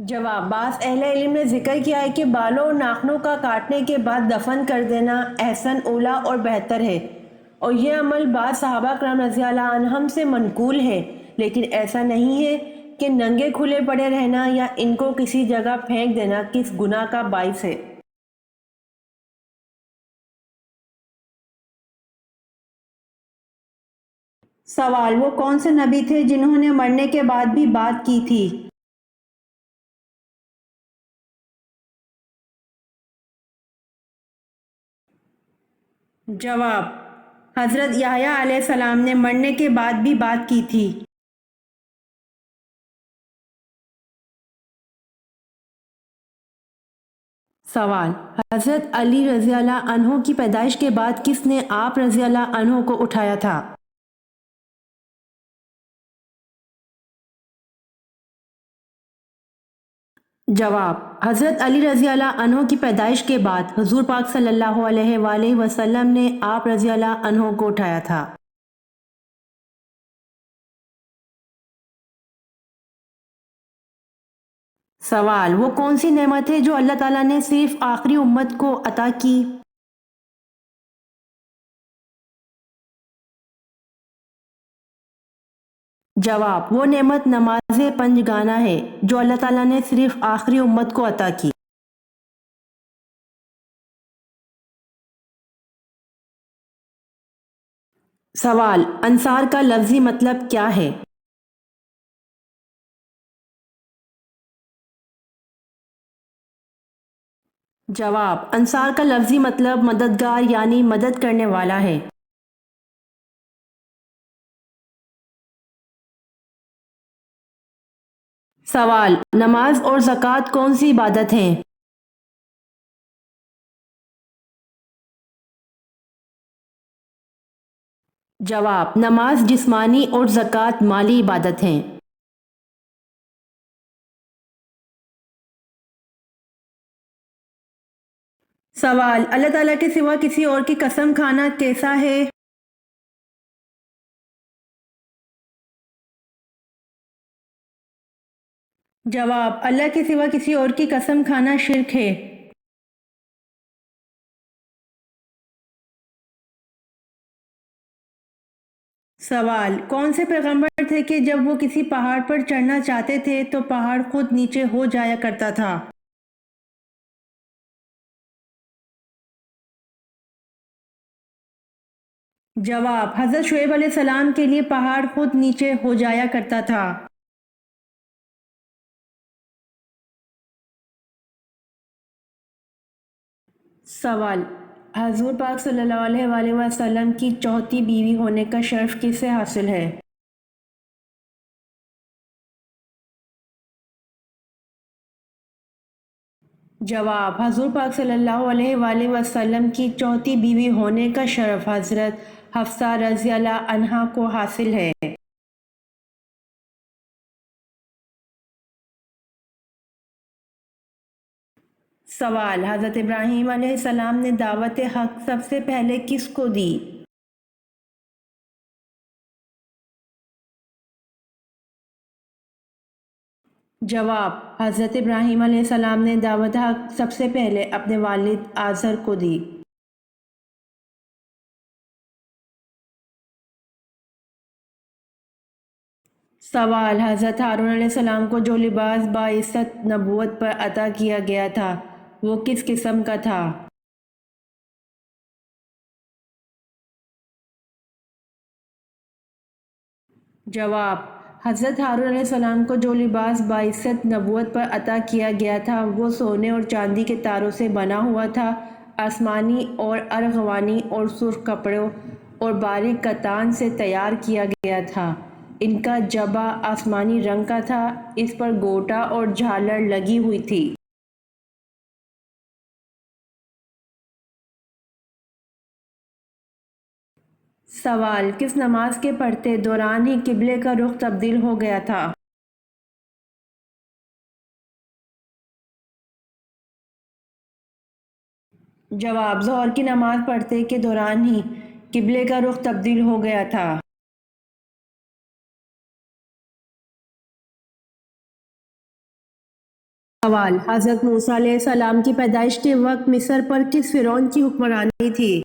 جواب: بعض اہل علم نے ذکر کیا ہے کہ بالوں اور ناخنوں کا کاٹنے کے بعد دفن کر دینا احسن، اولیٰ اور بہتر ہے، اور یہ عمل بعض صحابہ کرام رضی اللہ عنہم سے منقول ہے، لیکن ایسا نہیں ہے کہ ننگے کھلے پڑے رہنا یا ان کو کسی جگہ پھینک دینا کس گناہ کا باعث ہے۔ سوال: وہ کون سے نبی تھے جنہوں نے مرنے کے بعد بھی بات کی تھی؟ جواب: حضرت یحییٰ علیہ السلام نے مرنے کے بعد بھی بات کی تھی۔ سوال: حضرت علی رضی اللہ عنہ کی پیدائش کے بعد کس نے آپ رضی اللہ عنہ کو اٹھایا تھا؟ جواب: حضرت علی رضی اللہ عنہ کی پیدائش کے بعد حضور پاک صلی اللہ علیہ وآلہ وسلم نے آپ رضی اللہ عنہ کو اٹھایا تھا۔ سوال: وہ کون سی نعمت ہے جو اللہ تعالیٰ نے صرف آخری امت کو عطا کی؟ جواب: وہ نعمت نماز پنجگانہ ہے جو اللہ تعالیٰ نے صرف آخری امت کو عطا کی۔ سوال: انصار کا لفظی مطلب کیا ہے؟ جواب: انصار کا لفظی مطلب مددگار یعنی مدد کرنے والا ہے۔ سوال: نماز اور زکوٰۃ کون سی عبادت ہیں؟ جواب: نماز جسمانی اور زکوٰۃ مالی عبادت ہیں۔ سوال: اللہ تعالیٰ کے سوا کسی اور کی قسم کھانا کیسا ہے؟ جواب: اللہ کے سوا کسی اور کی قسم کھانا شرک ہے۔ سوال: کون سے پیغمبر تھے کہ جب وہ کسی پہاڑ پر چڑھنا چاہتے تھے تو پہاڑ خود نیچے ہو جایا کرتا تھا؟ جواب: حضرت شعیب علیہ السلام کے لیے پہاڑ خود نیچے ہو جایا کرتا تھا۔ سوال: حضور پاک صلی اللہ علیہ وآلہ وسلم کی چوتھی بیوی ہونے کا شرف کس سے حاصل ہے؟ جواب: حضور پاک صلی اللہ علیہ وآلہ وسلم کی چوتھی بیوی ہونے کا شرف حضرت حفصہ رضی اللہ عنہا کو حاصل ہے۔ سوال: حضرت ابراہیم علیہ السلام نے دعوت حق سب سے پہلے کس کو دی؟ جواب: حضرت ابراہیم علیہ السلام نے دعوت حق سب سے پہلے اپنے والد آزر کو دی۔ سوال: حضرت ہارون علیہ السلام کو جو لباس باعثت نبوت پر عطا کیا گیا تھا وہ کس قسم کا تھا؟ جواب: حضرت ہارون علیہ السلام کو جو لباس باعثت نبوت پر عطا کیا گیا تھا وہ سونے اور چاندی کے تاروں سے بنا ہوا تھا، آسمانی اور ارغوانی اور سرخ کپڑوں اور باریک کتان سے تیار کیا گیا تھا۔ ان کا جبہ آسمانی رنگ کا تھا، اس پر گوٹا اور جھالر لگی ہوئی تھی۔ سوال: کس نماز کے پڑھتے دوران ہی قبلے کا رخ تبدیل ہو گیا تھا؟ جواب: ظہر کی نماز پڑھتے کے دوران ہی قبلے کا رخ تبدیل ہو گیا تھا۔ سوال: حضرت موسیٰ علیہ السلام کی پیدائش کے وقت مصر پر کس فرعون کی حکمرانی تھی؟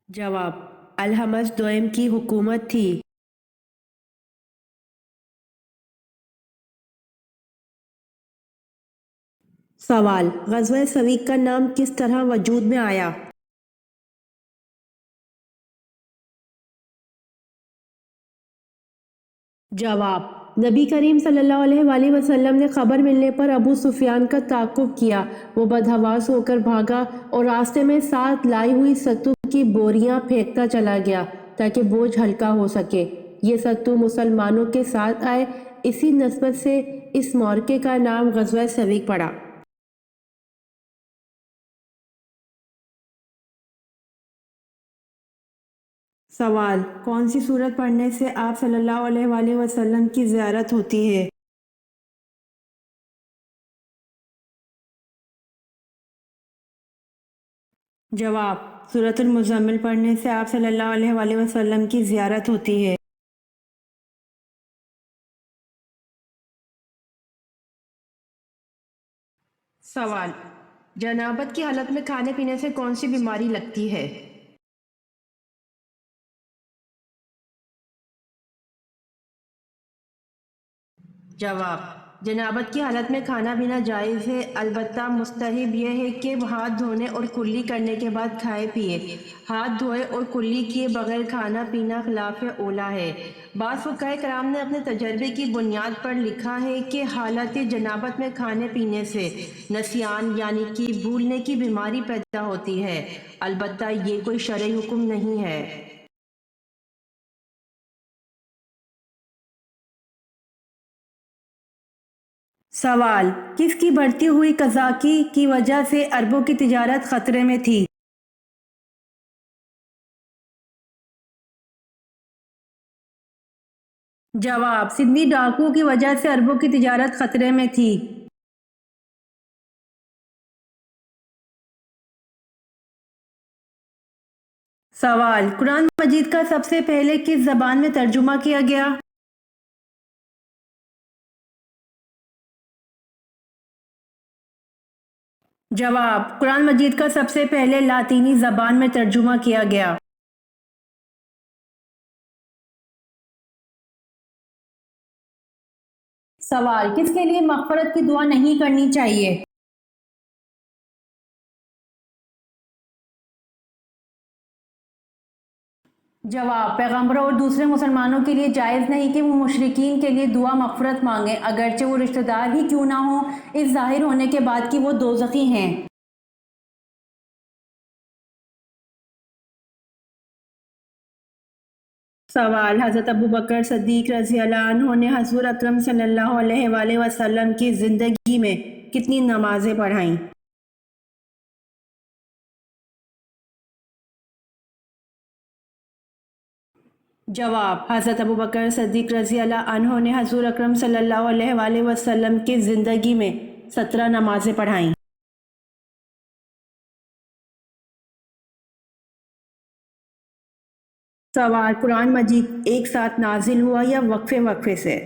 جواب: الحمس دوئم کی حکومت تھی۔ سوال: غزوہ سویق کا نام کس طرح وجود میں آیا؟ جواب: نبی کریم صلی اللہ علیہ وآلہ وسلم نے خبر ملنے پر ابو سفیان کا تعاقب کیا۔ وہ بدحواس ہو کر بھاگا اور راستے میں ساتھ لائی ہوئی ستو کی بوریاں پھینکتا چلا گیا تاکہ بوجھ ہلکا ہو سکے۔ یہ ستو مسلمانوں کے ساتھ آئے، اسی نسبت سے اس معرکے کا نام غزوہ سویق پڑا۔ سوال: کون سی سورت پڑھنے سے آپ صلی اللہ علیہ وآلہ وسلم کی زیارت ہوتی ہے؟ جواب: سورۃ المزمل پڑھنے سے آپ صلی اللہ علیہ وآلہ وسلم کی زیارت ہوتی ہے۔ سوال: جنابت کی حالت میں کھانے پینے سے کون سی بیماری لگتی ہے؟ جواب: جنابت کی حالت میں کھانا پینا جائز ہے، البتہ مستحب یہ ہے کہ ہاتھ دھونے اور کلی کرنے کے بعد کھائے پیے۔ ہاتھ دھوئے اور کلی کیے بغیر کھانا پینا خلاف اولیٰ ہے۔ بعض فقہائے کرام نے اپنے تجربے کی بنیاد پر لکھا ہے کہ حالت جنابت میں کھانے پینے سے نسیان یعنی کہ بھولنے کی بیماری پیدا ہوتی ہے، البتہ یہ کوئی شرعی حکم نہیں ہے۔ سوال: کس کی بڑھتی ہوئی قذاقی کی وجہ سے عربوں کی تجارت خطرے میں تھی؟ جواب: سندھی ڈاکوؤں کی وجہ سے عربوں کی تجارت خطرے میں تھی۔ سوال: قرآن مجید کا سب سے پہلے کس زبان میں ترجمہ کیا گیا؟ جواب: قرآن مجید کا سب سے پہلے لاطینی زبان میں ترجمہ کیا گیا۔ سوال: کس کے لیے مغفرت کی دعا نہیں کرنی چاہیے؟ جواب: پیغمبروں اور دوسرے مسلمانوں کے لیے جائز نہیں کہ وہ مشرکین کے لیے دعا مغفرت مانگیں، اگرچہ وہ رشتہ دار ہی کیوں نہ ہوں، اس ظاہر ہونے کے بعد کہ وہ دوزخی ہیں۔ سوال: حضرت ابوبکر صدیق رضی اللہ عنہ نے حضور اکرم صلی اللہ علیہ وآلہ وسلم کی زندگی میں کتنی نمازیں پڑھائیں؟ جواب: حضرت ابوبکر صدیق رضی اللہ عنہ نے حضور اکرم صلی اللہ علیہ وآلہ وسلم کی زندگی میں 17 نمازیں پڑھائیں۔ سوال: قرآن مجید ایک ساتھ نازل ہوا یا وقفے وقفے سے؟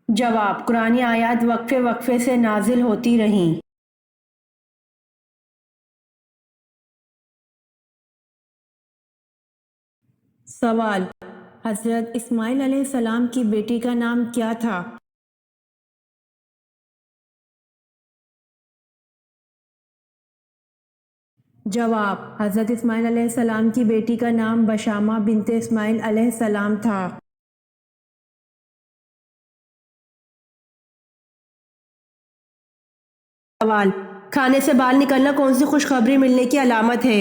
جواب: قرآنی آیات وقفے وقفے سے نازل ہوتی رہیں۔ سوال: حضرت اسماعیل علیہ السلام کی بیٹی کا نام کیا تھا؟ جواب: حضرت اسماعیل علیہ السلام کی بیٹی کا نام بشامہ بنت اسماعیل علیہ السلام تھا۔ سوال: کھانے سے بال نکلنا کون سی خوشخبری ملنے کی علامت ہے؟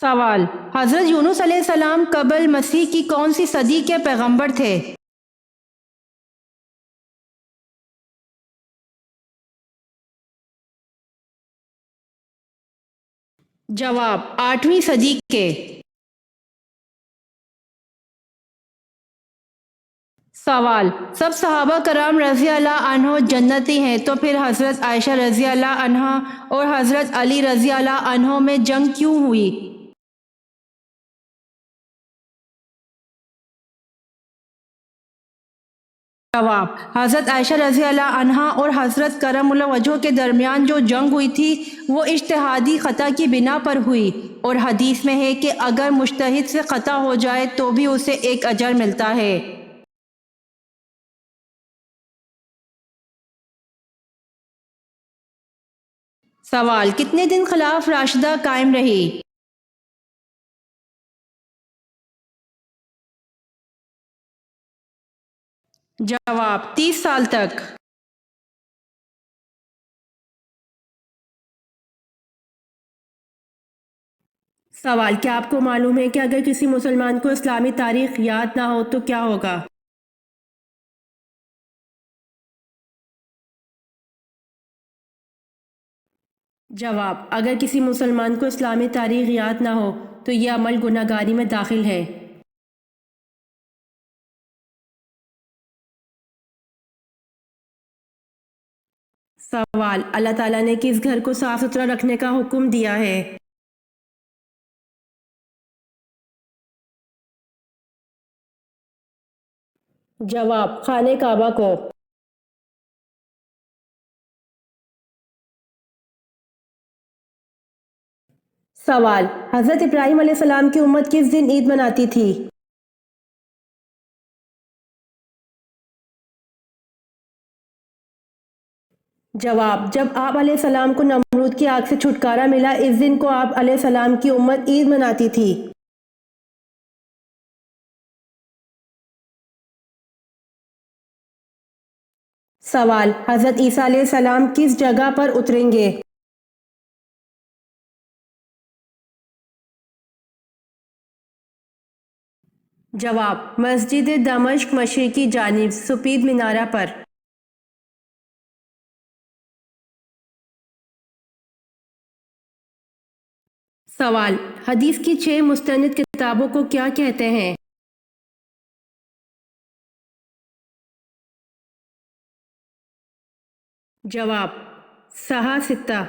سوال: حضرت یونس علیہ السلام قبل مسیح کی کون سی صدی کے پیغمبر تھے؟ جواب: 8ویں صدی کے۔ سوال: سب صحابہ کرام رضی اللہ عنہ جنتی ہیں، تو پھر حضرت عائشہ رضی اللہ عنہا اور حضرت علی رضی اللہ عنہ میں جنگ کیوں ہوئی؟ جواب: حضرت عائشہ رضی اللہ عنہا اور حضرت کرم اللہ وجہ کے درمیان جو جنگ ہوئی تھی وہ اجتہادی خطا کی بنا پر ہوئی، اور حدیث میں ہے کہ اگر مجتہد سے خطا ہو جائے تو بھی اسے ایک اجر ملتا ہے۔ سوال: کتنے دن خلاف راشدہ قائم رہی؟ جواب: 30 سال تک۔ سوال: کیا آپ کو معلوم ہے کہ اگر کسی مسلمان کو اسلامی تاریخ یاد نہ ہو تو کیا ہوگا؟ جواب: اگر کسی مسلمان کو اسلامی تاریخ یاد نہ ہو تو یہ عمل گناہ گاری میں داخل ہے۔ سوال: اللہ تعالیٰ نے کس گھر کو صاف ستھرا رکھنے کا حکم دیا ہے؟ جواب: خانہ کعبہ کو۔ سوال: حضرت ابراہیم علیہ السلام کی امت کس دن عید مناتی تھی؟ جواب: جب آپ علیہ السلام کو نمرود کی آگ سے چھٹکارا ملا، اس دن کو آپ علیہ السلام کی امت عید مناتی تھی۔ سوال: حضرت عیسیٰ علیہ السلام کس جگہ پر اتریں گے؟ جواب: مسجد دمشق مشرقی جانب سفید مینارہ پر۔ سوال: حدیث کی 6 مستند کتابوں کو کیا کہتے ہیں؟ جواب: صحاح ستہ۔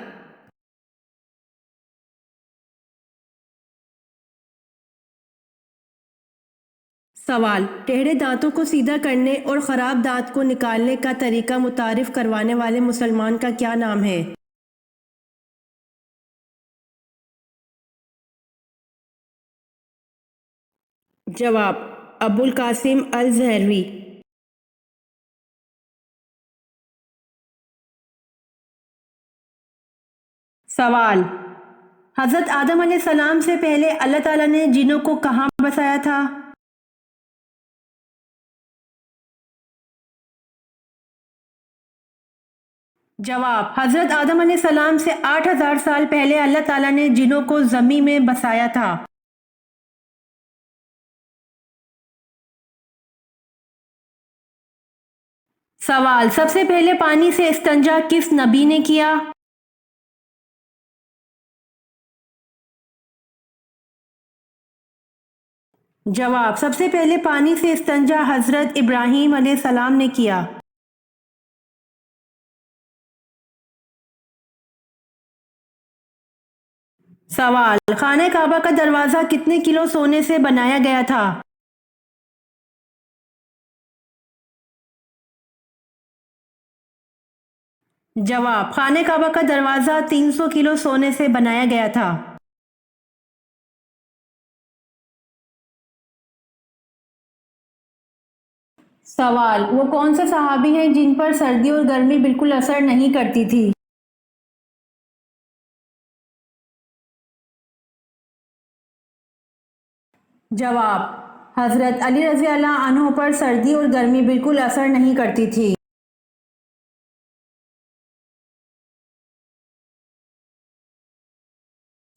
سوال: ٹیڑھے دانتوں کو سیدھا کرنے اور خراب دانت کو نکالنے کا طریقہ متعارف کروانے والے مسلمان کا کیا نام ہے؟ جواب: ابو القاسم الزہروی۔ سوال: حضرت آدم علیہ السلام سے پہلے اللہ تعالیٰ نے جنوں کو کہاں بسایا تھا؟ جواب: حضرت آدم علیہ السلام سے 8000 سال پہلے اللہ تعالیٰ نے جنوں کو زمین میں بسایا تھا۔ سوال: سب سے پہلے پانی سے استنجا کس نبی نے کیا؟ جواب: سب سے پہلے پانی سے استنجا حضرت ابراہیم علیہ السلام نے کیا۔ سوال: خانہ کعبہ کا دروازہ کتنے کلو سونے سے بنایا گیا تھا؟ جواب: خانہ کعبہ کا دروازہ 300 کلو سونے سے بنایا گیا تھا۔ سوال: وہ کون سے صحابی ہیں جن پر سردی اور گرمی بالکل اثر نہیں کرتی تھی؟ جواب: حضرت علی رضی اللہ عنہ پر سردی اور گرمی بالکل اثر نہیں کرتی تھی۔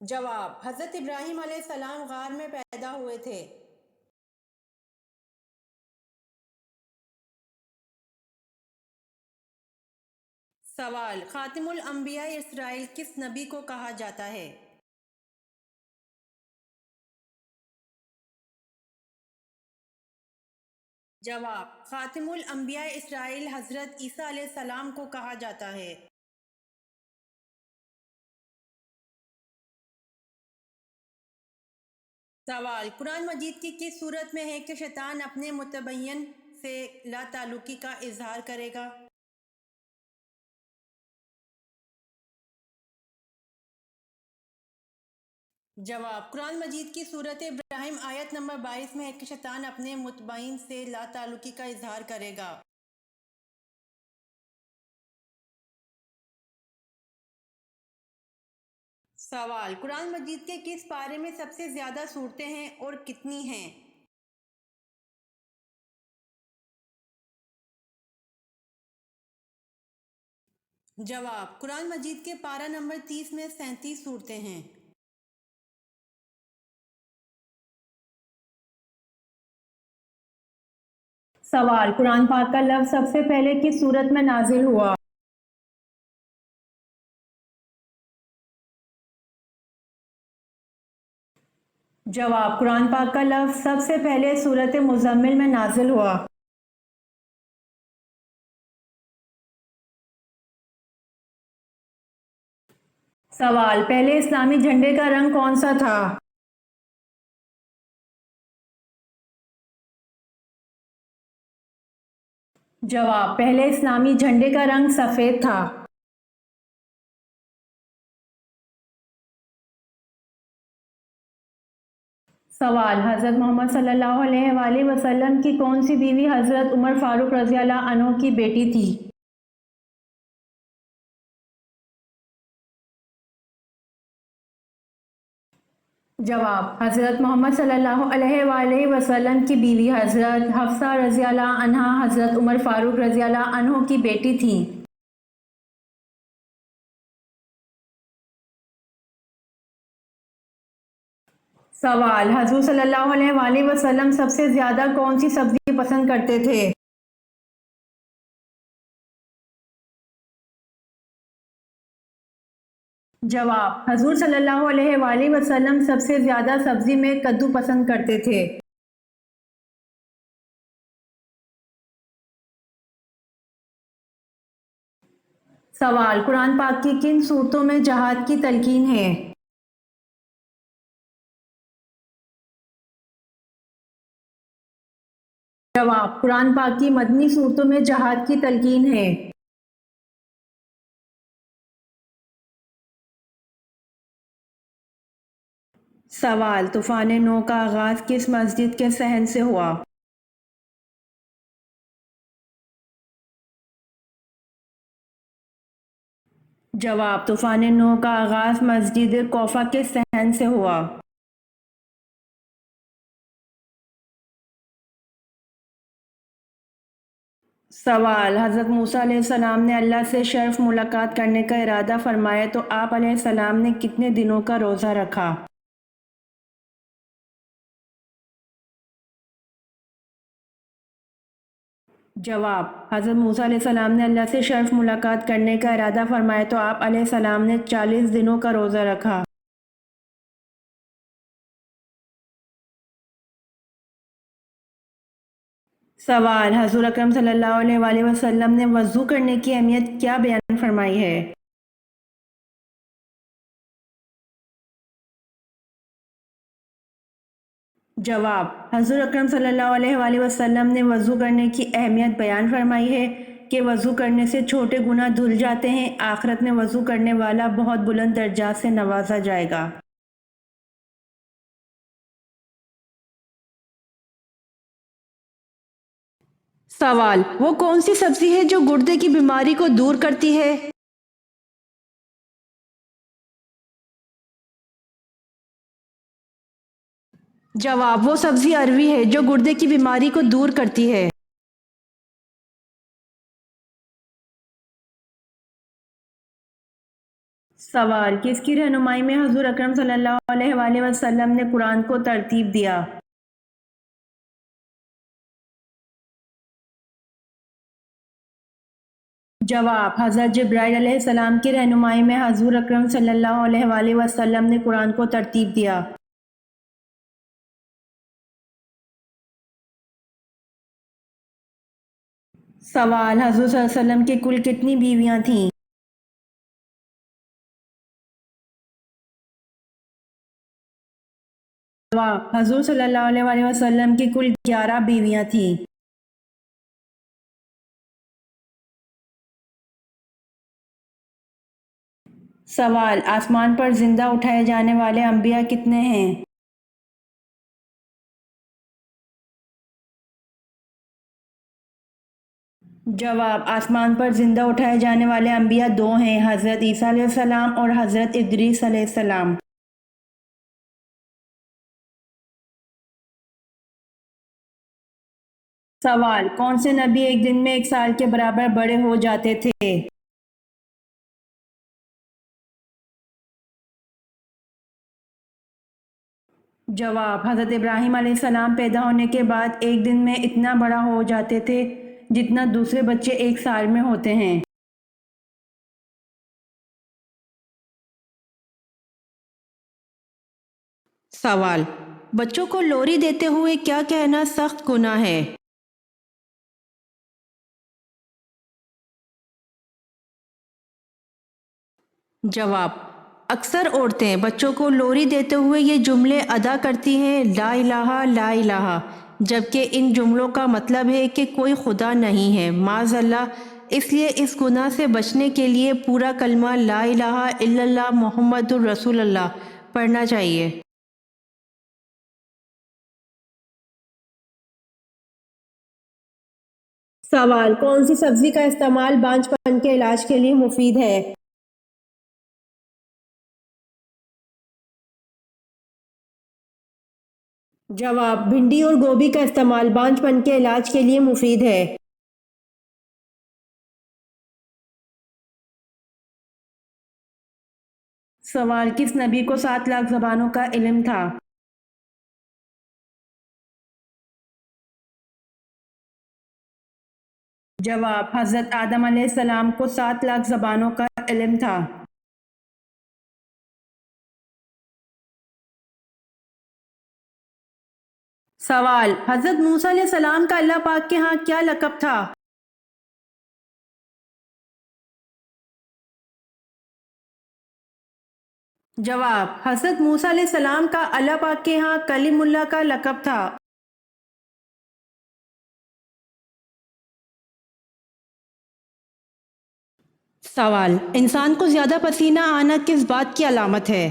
جواب: حضرت ابراہیم علیہ السلام غار میں پیدا ہوئے تھے۔ سوال: خاتم الانبیاء اسرائیل کس نبی کو کہا جاتا ہے؟ جواب: خاتم الانبیاء اسرائیل حضرت عیسیٰ علیہ السلام کو کہا جاتا ہے۔ سوال: قرآن مجید کی کس صورت میں ہے کہ شیطان اپنے متبین سے لا تعلقی کا اظہار کرے گا؟ جواب: قرآن مجید کی سورۃ ابراہیم آیت نمبر 22 میں ہے کہ شیطان اپنے متبین سے لا تعلقی کا اظہار کرے گا۔ سوال: قرآن مجید کے کس پارے میں سب سے زیادہ صورتیں ہیں اور کتنی ہیں؟ جواب: قرآن مجید کے پارہ نمبر 30 میں 37 صورتیں ہیں۔ سوال: قرآن پاک کا لفظ سب سے پہلے کس صورت میں نازل ہوا؟ جواب: قرآن پاک کا لفظ سب سے پہلے سورۃ مزمل میں نازل ہوا۔ سوال: پہلے اسلامی جھنڈے کا رنگ کون سا تھا؟ جواب: پہلے اسلامی جھنڈے کا رنگ سفید تھا۔ سوال: حضرت محمد صلی اللہ علیہ وآلہ وسلم کی کون سی بیوی حضرت عمر فاروق رضی اللہ عنہ کی بیٹی تھی؟ جواب: حضرت محمد صلی اللہ علیہ وآلہ وسلم کی بیوی حضرت حفصہ رضی اللہ عنہا حضرت عمر فاروق رضی اللہ عنہ کی بیٹی تھیں۔ سوال: حضور صلی اللہ علیہ وآلہ وسلم سب سے زیادہ کون سی سبزی پسند کرتے تھے؟ جواب: حضور صلی اللہ علیہ وآلہ وسلم سب سے زیادہ سبزی میں کدو پسند کرتے تھے۔ سوال: قرآن پاک کی کن صورتوں میں جہاد کی تلقین ہے؟ جواب: قرآن پاک کی مدنی صورتوں میں جہاد کی تلقین ہے۔ سوال: طوفان نو کا آغاز کس مسجد کے صحن سے ہوا؟ جواب: طوفان نو کا آغاز مسجد کوفہ کے صحن سے ہوا۔ سوال: حضرت موسیٰ علیہ السلام نے اللہ سے شرف ملاقات کرنے کا ارادہ فرمایا تو آپ علیہ السلام نے کتنے دنوں کا روزہ رکھا؟ جواب: حضرت موسیٰ علیہ السلام نے اللہ سے شرف ملاقات کرنے کا ارادہ فرمایا تو آپ علیہ السلام نے 40 دنوں کا روزہ رکھا۔ سوال: حضور اکرم صلی اللہ علیہ وآلہ وسلم نے وضو کرنے کی اہمیت کیا بیان فرمائی ہے؟ جواب: حضور اکرم صلی اللہ علیہ وآلہ وسلم نے وضو کرنے کی اہمیت بیان فرمائی ہے کہ وضو کرنے سے چھوٹے گناہ دھل جاتے ہیں، آخرت میں وضو کرنے والا بہت بلند درجات سے نوازا جائے گا۔ سوال: وہ کون سی سبزی ہے جو گردے کی بیماری کو دور کرتی ہے؟ جواب: وہ سبزی اروی ہے جو گردے کی بیماری کو دور کرتی ہے۔ سوال: کس کی رہنمائی میں حضور اکرم صلی اللہ علیہ وآلہ وسلم نے قرآن کو ترتیب دیا؟ جواب: حضرت جبرائیل علیہ السلام کی رہنمائی میں حضور اکرم صلی اللہ علیہ وآلہ وسلم نے قرآن کو ترتیب دیا۔ سوال: حضور صلی اللہ علیہ وسلم کی کل کتنی بیویاں تھیں؟ جواب: حضور صلی اللہ علیہ وآلہ وسلم کی کل 11 بیویاں تھیں۔ سوال: آسمان پر زندہ اٹھائے جانے والے انبیاء کتنے ہیں؟ جواب: آسمان پر زندہ اٹھائے جانے والے انبیاء 2 ہیں، حضرت عیسیٰ علیہ السلام اور حضرت ادریس علیہ السلام۔ سوال: کون سے نبی ایک دن میں 1 سال کے برابر بڑے ہو جاتے تھے؟ جواب: حضرت ابراہیم علیہ السلام پیدا ہونے کے بعد ایک دن میں اتنا بڑا ہو جاتے تھے جتنا دوسرے بچے 1 سال میں ہوتے ہیں۔ سوال: بچوں کو لوری دیتے ہوئے کیا کہنا سخت گناہ ہے؟ جواب: اکثر عورتیں بچوں کو لوری دیتے ہوئے یہ جملے ادا کرتی ہیں: لا الہ لا الہ، جبکہ ان جملوں کا مطلب ہے کہ کوئی خدا نہیں ہے، معاذ اللہ۔ اس لیے اس گناہ سے بچنے کے لیے پورا کلمہ لا الہ الا اللہ محمد الرسول اللہ پڑھنا چاہیے۔ سوال: کون سی سبزی کا استعمال بانجھ پن کے علاج کے لیے مفید ہے؟ جواب: بھنڈی اور گوبھی کا استعمال بانجھ پن کے علاج کے لیے مفید ہے۔ سوال: کس نبی کو 7 لاکھ زبانوں کا علم تھا؟ جواب: حضرت آدم علیہ السلام کو 7 لاکھ زبانوں کا علم تھا۔ سوال: حضرت موسیٰ علیہ السلام کا اللہ پاک کے ہاں کیا لقب تھا؟ جواب: حضرت موسیٰ علیہ السلام کا اللہ پاک کے ہاں کلیم اللہ کا لقب تھا۔ سوال: انسان کو زیادہ پسینہ آنا کس بات کی علامت ہے؟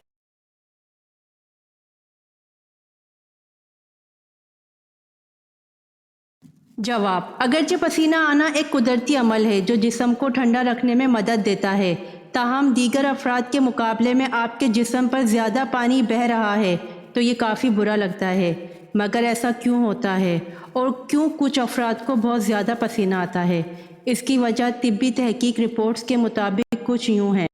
جواب: اگرچہ پسینہ آنا ایک قدرتی عمل ہے جو جسم کو ٹھنڈا رکھنے میں مدد دیتا ہے، تاہم دیگر افراد کے مقابلے میں آپ کے جسم پر زیادہ پانی بہہ رہا ہے تو یہ کافی برا لگتا ہے۔ مگر ایسا کیوں ہوتا ہے اور کیوں کچھ افراد کو بہت زیادہ پسینہ آتا ہے؟ اس کی وجہ طبی تحقیق رپورٹس کے مطابق کچھ یوں ہیں۔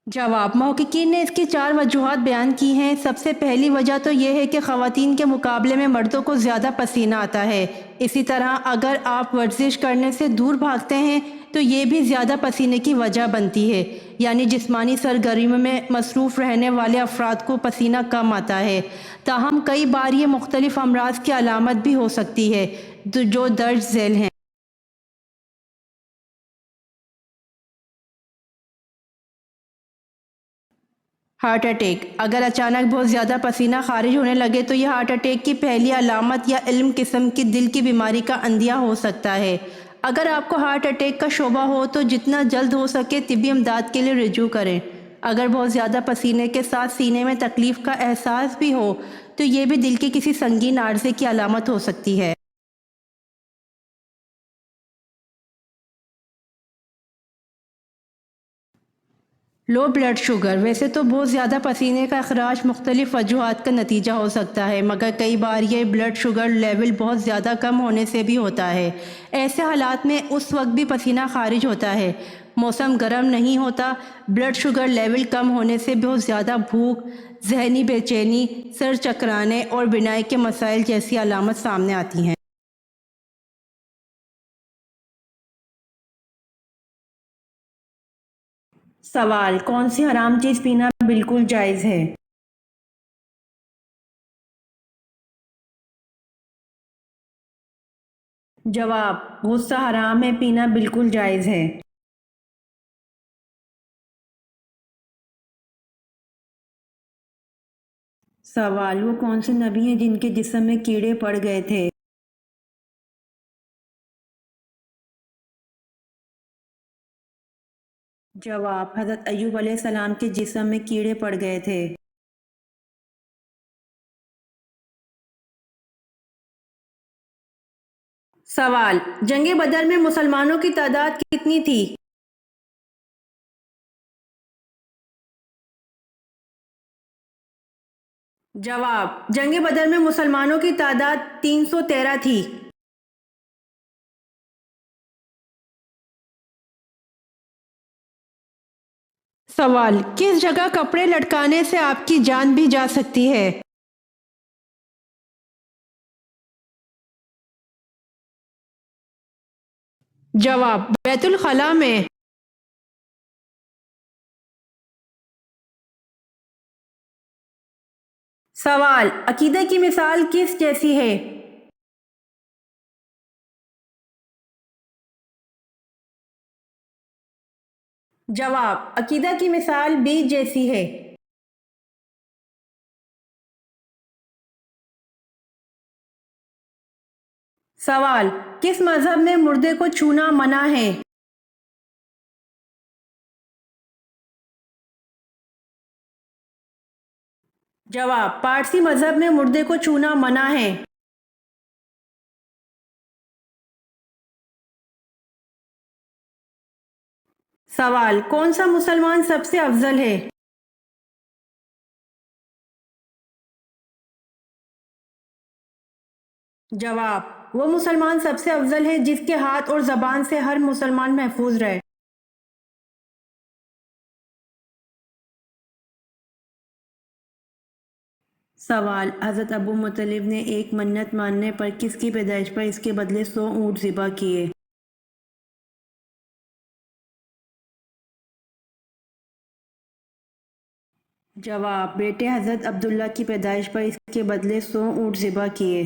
جواب: محققین نے اس کی 4 وجوہات بیان کی ہیں۔ سب سے پہلی وجہ تو یہ ہے کہ خواتین کے مقابلے میں مردوں کو زیادہ پسینہ آتا ہے۔ اسی طرح اگر آپ ورزش کرنے سے دور بھاگتے ہیں تو یہ بھی زیادہ پسینے کی وجہ بنتی ہے، یعنی جسمانی سرگرمیوں میں مصروف رہنے والے افراد کو پسینہ کم آتا ہے۔ تاہم کئی بار یہ مختلف امراض کی علامت بھی ہو سکتی ہے جو درج ذیل ہیں۔ ہارٹ اٹیک: اگر اچانک بہت زیادہ پسینہ خارج ہونے لگے تو یہ ہارٹ اٹیک کی پہلی علامت یا علم قسم کی دل کی بیماری کا عندیہ ہو سکتا ہے۔ اگر آپ کو ہارٹ اٹیک کا شبہ ہو تو جتنا جلد ہو سکے طبی امداد کے لیے رجوع کریں۔ اگر بہت زیادہ پسینے کے ساتھ سینے میں تکلیف کا احساس بھی ہو تو یہ بھی دل کے کسی سنگین عارضے کی علامت ہو سکتی ہے۔ لو بلڈ شوگر ویسے تو بہت زیادہ پسینے کا اخراج مختلف وجوہات کا نتیجہ ہو سکتا ہے، مگر کئی بار یہ بلڈ شوگر لیول بہت زیادہ کم ہونے سے بھی ہوتا ہے۔ ایسے حالات میں اس وقت بھی پسینہ خارج ہوتا ہے، موسم گرم نہیں ہوتا، بلڈ شوگر لیول کم ہونے سے بہت زیادہ بھوک، ذہنی بے چینی، سر چکرانے اور بینائی کے مسائل جیسی علامات سامنے آتی ہیں۔ سوال: کون سی حرام چیز پینا بالکل جائز ہے؟ جواب: غصہ حرام ہے، پینا بالکل جائز ہے۔ سوال: وہ کون سے نبی ہیں جن کے جسم میں کیڑے پڑ گئے تھے؟ جواب: حضرت ایوب علیہ السلام کے جسم میں کیڑے پڑ گئے تھے۔ سوال: جنگ بدر میں مسلمانوں کی تعداد کتنی تھی؟ جواب: جنگ بدر میں مسلمانوں کی تعداد 313 تھی۔ سوال: کس جگہ کپڑے لٹکانے سے آپ کی جان بھی جا سکتی ہے؟ جواب: بیت الخلاء میں۔ سوال: عقیدہ کی مثال کس جیسی ہے؟ جواب: عقیدہ کی مثال بیج جیسی ہے۔ سوال: کس مذہب میں مردے کو چھونا منع ہے؟ جواب: پارسی مذہب میں مردے کو چھونا منع ہے۔ سوال: کون سا مسلمان سب سے افضل ہے؟ جواب: وہ مسلمان سب سے افضل ہے جس کے ہاتھ اور زبان سے ہر مسلمان محفوظ رہے۔ سوال: حضرت ابو مطلب نے ایک منت ماننے پر کس کی پیدائش پر اس کے بدلے 100 اونٹ ذبح کیے؟ جواب: بیٹے حضرت عبداللہ کی پیدائش پر اس کے بدلے 100 اونٹ ذبح کیے۔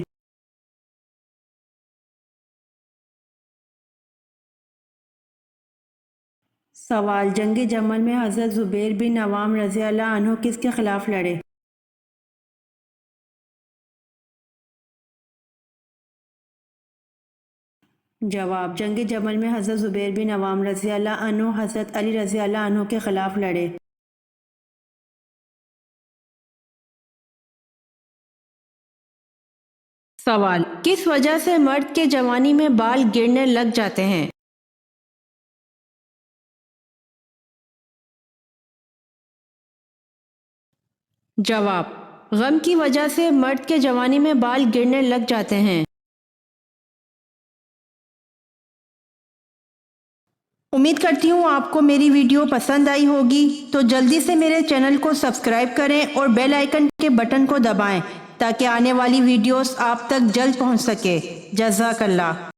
سوال: جنگ جمل میں حضرت زبیر بن عوام رضی اللہ عنہ کس کے خلاف لڑے؟ جواب: جنگ جمل میں حضرت زبیر بن عوام رضی اللہ عنہ حضرت علی رضی اللہ عنہ کے خلاف لڑے۔ سوال: کس وجہ سے مرد کے جوانی میں بال گرنے لگ جاتے ہیں؟ جواب: غم کی وجہ سے مرد کے جوانی میں بال گرنے لگ جاتے ہیں۔ امید کرتی ہوں آپ کو میری ویڈیو پسند آئی ہوگی، تو جلدی سے میرے چینل کو سبسکرائب کریں اور بیل آئیکن کے بٹن کو دبائیں تاکہ آنے والی ویڈیوز آپ تک جلد پہنچ سکے۔ جزاک اللہ۔